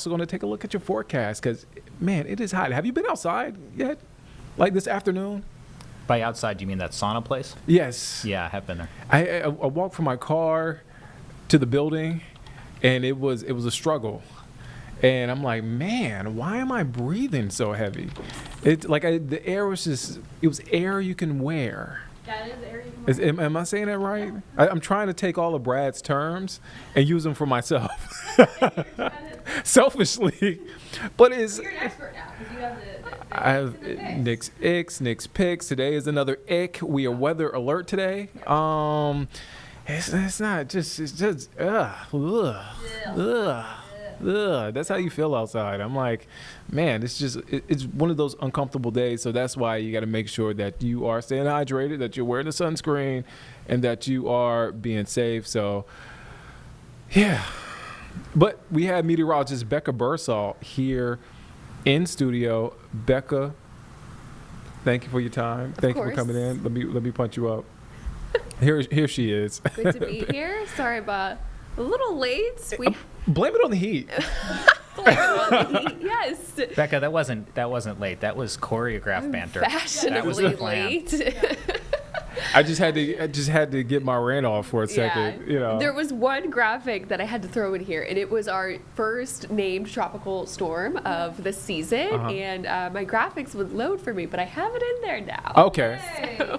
also going to take a look at your forecast because, man, it is hot. Have you been outside yet? Like this afternoon? By outside, do you mean that sauna place? Yes. Yeah, I have been there. I walked from my car to the building, and it was a struggle. And I'm like, man, why am I breathing so heavy? The air was it was air you can wear. That is air you can wear. Am I saying that right? I'm trying to take all of Brad's terms and use them for myself. Selfishly. But You're an expert now because you have the I have Nick's Icks, Nick's Picks. Today is another ick. We are weather alert today. It's not just, it's just, ugh. That's how you feel outside. I'm like, man, it's one of those uncomfortable days. So that's why you got to make sure that you are staying hydrated, that you're wearing the sunscreen, and that you are being safe. So, yeah. But we have meteorologist Becca Bursall here in studio. Becca, thank you for your time. Thank you for coming in. Let me punch you up. Here she is. Good to be here. Sorry about a little late. Blame it on the heat. Blame it on the heat. Yes. Becca, that wasn't late. That was choreographed banter. That was Fashionably the plan. late. I just had to get my rant off for a second. You know. There was one graphic that I had to throw in here, and it was our first named tropical storm of the season. And my graphics would load for me, but I have it in there now. Okay. So,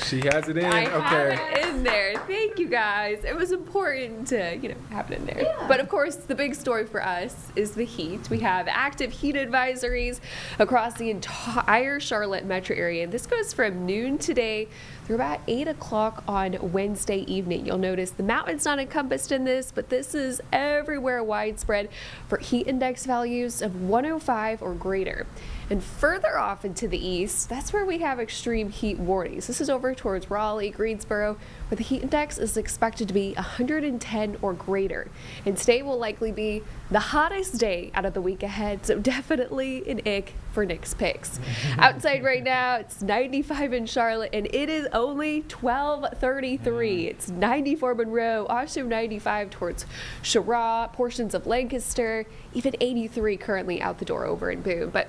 She has it in. I Okay. have it in there. Thank you guys. It was important to have it in there. Yeah. But of course, the big story for us is the heat. We have active heat advisories across the entire Charlotte metro area. And this goes from noon today through about 8 o'clock on Wednesday evening. You'll notice the mountain's not encompassed in this, but this is everywhere widespread for heat index values of 105 or greater. And further off into the east, that's where we have extreme heat warnings. This is over towards Raleigh, Greensboro, where the heat index is expected to be 110 or greater. And today will likely be the hottest day out of the week ahead, so definitely an ick for Nick's Picks. Outside right now, it's 95 in Charlotte, and it is only 12:33. It's 94 Monroe, also 95 towards Cheraw, portions of Lancaster, even 83 currently out the door over in Boone. But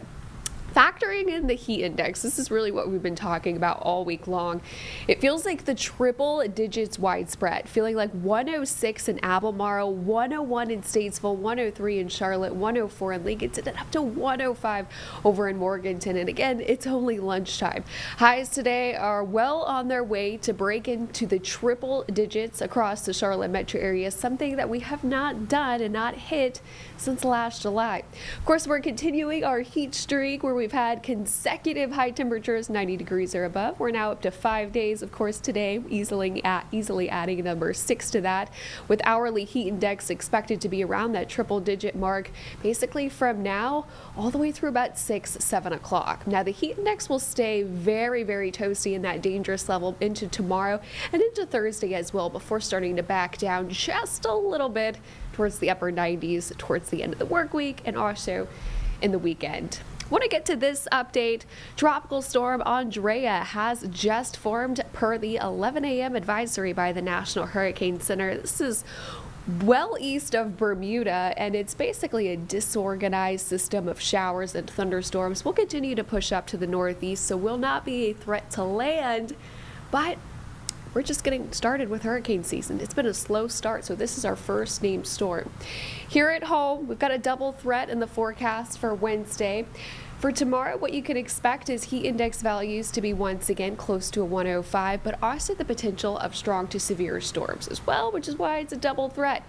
factoring in the heat index, this is really what we've been talking about all week long. It feels like the triple digits widespread, feeling like 106 in Albemarle, 101 in Statesville, 103 in Charlotte, 104 in Lincoln, and up to 105 over in Morganton. And again, it's only lunchtime. Highs today are well on their way to break into the triple digits across the Charlotte metro area, something that we have not done and not hit since last July. Of course, we're continuing our heat streak where we've had consecutive high temperatures, 90 degrees or above. We're now up to 5 days, of course, today, easily adding number 6 to that, with hourly heat index expected to be around that triple digit mark, basically from now all the way through about 7 o'clock. Now, the heat index will stay very, very toasty in that dangerous level into tomorrow and into Thursday as well, before starting to back down just a little bit towards the upper 90s towards the end of the work week and also in the weekend. Want to get to this update. Tropical storm Andrea has just formed per the 11 a.m. advisory by the National Hurricane Center. This is well east of Bermuda, and it's basically a disorganized system of showers and thunderstorms. We'll continue to push up to the northeast, so will not be a threat to land, but we're just getting started with hurricane season. It's been a slow start, so this is our first named storm. Here at home, we've got a double threat in the forecast for Wednesday. For tomorrow, what you can expect is heat index values to be once again close to a 105, but also the potential of strong to severe storms as well, which is why it's a double threat.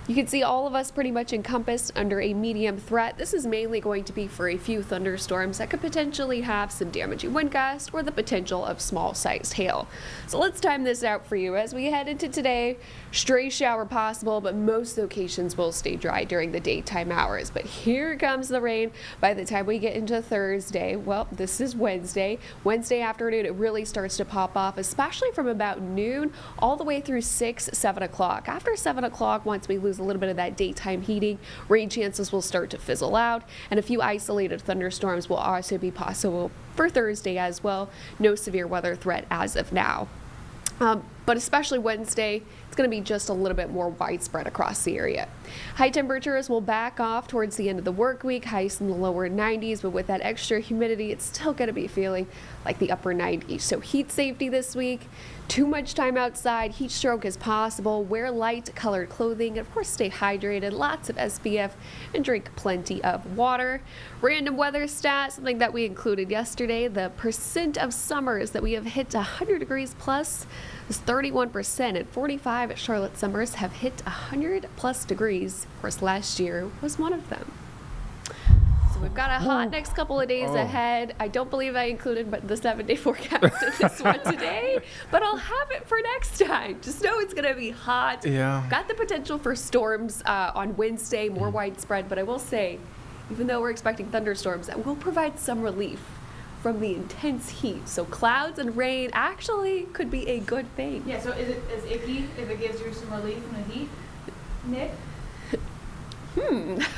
You can see all of us pretty much encompassed under a medium threat. This is mainly going to be for a few thunderstorms that could potentially have some damaging wind gusts or the potential of small-sized hail. So let's time this out for you as we head into today. Stray shower possible, but most locations will stay dry during the daytime hours. But here comes the rain by the time we get into Thursday. Well, this is Wednesday. Wednesday afternoon, it really starts to pop off, especially from about noon all the way through 7 o'clock. After 7 o'clock, once we lose a little bit of that daytime heating, rain chances will start to fizzle out, and a few isolated thunderstorms will also be possible for Thursday as well. No severe weather threat as of now. but especially Wednesday, it's going to be just a little bit more widespread across the area. High temperatures will back off towards the end of the work week, highs in the lower 90s, but with that extra humidity, it's still going to be feeling like the upper 90s. So heat safety this week, too much time outside, heat stroke is possible, wear light colored clothing, and of course stay hydrated, lots of SPF, and drink plenty of water. Random weather stat, something that we included yesterday, the percent of summers that we have hit 100 degrees plus is 31%, and 45 Charlotte summers have hit 100 plus degrees. Of course, last year was one of them. So we've got a hot next couple of days ahead. I don't believe I included the 7-day forecast in this one today, but I'll have it for next time. Just know it's going to be hot. Yeah. Got the potential for storms on Wednesday, more widespread, but I will say, even though we're expecting thunderstorms, that will provide some relief from the intense heat. So clouds and rain actually could be a good thing. Yeah, so is it as icky if it gives you some relief from the heat, Nick?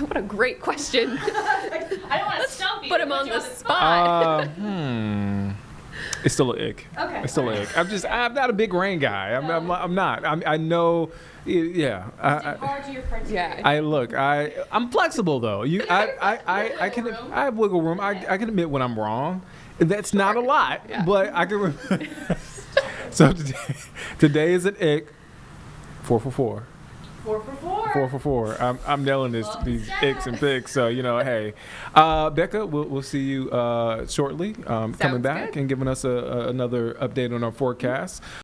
What a great question. I don't want to stump you. Put him on the spot. It's still an ick. Okay. It's still an ick. I'm not a big rain guy. I'm not. I know. Yeah. Hard to your criteria. Yeah. I'm flexible though. I can. I have wiggle room. I can admit when I'm wrong. That's not a lot, Yeah. but I can. So today is an ick. 4 for 4. 4 for 4. 4 for 4. I'm nailing these icks and picks. So hey, Becca, we'll see you shortly. Coming back good. and giving us another update on our forecast.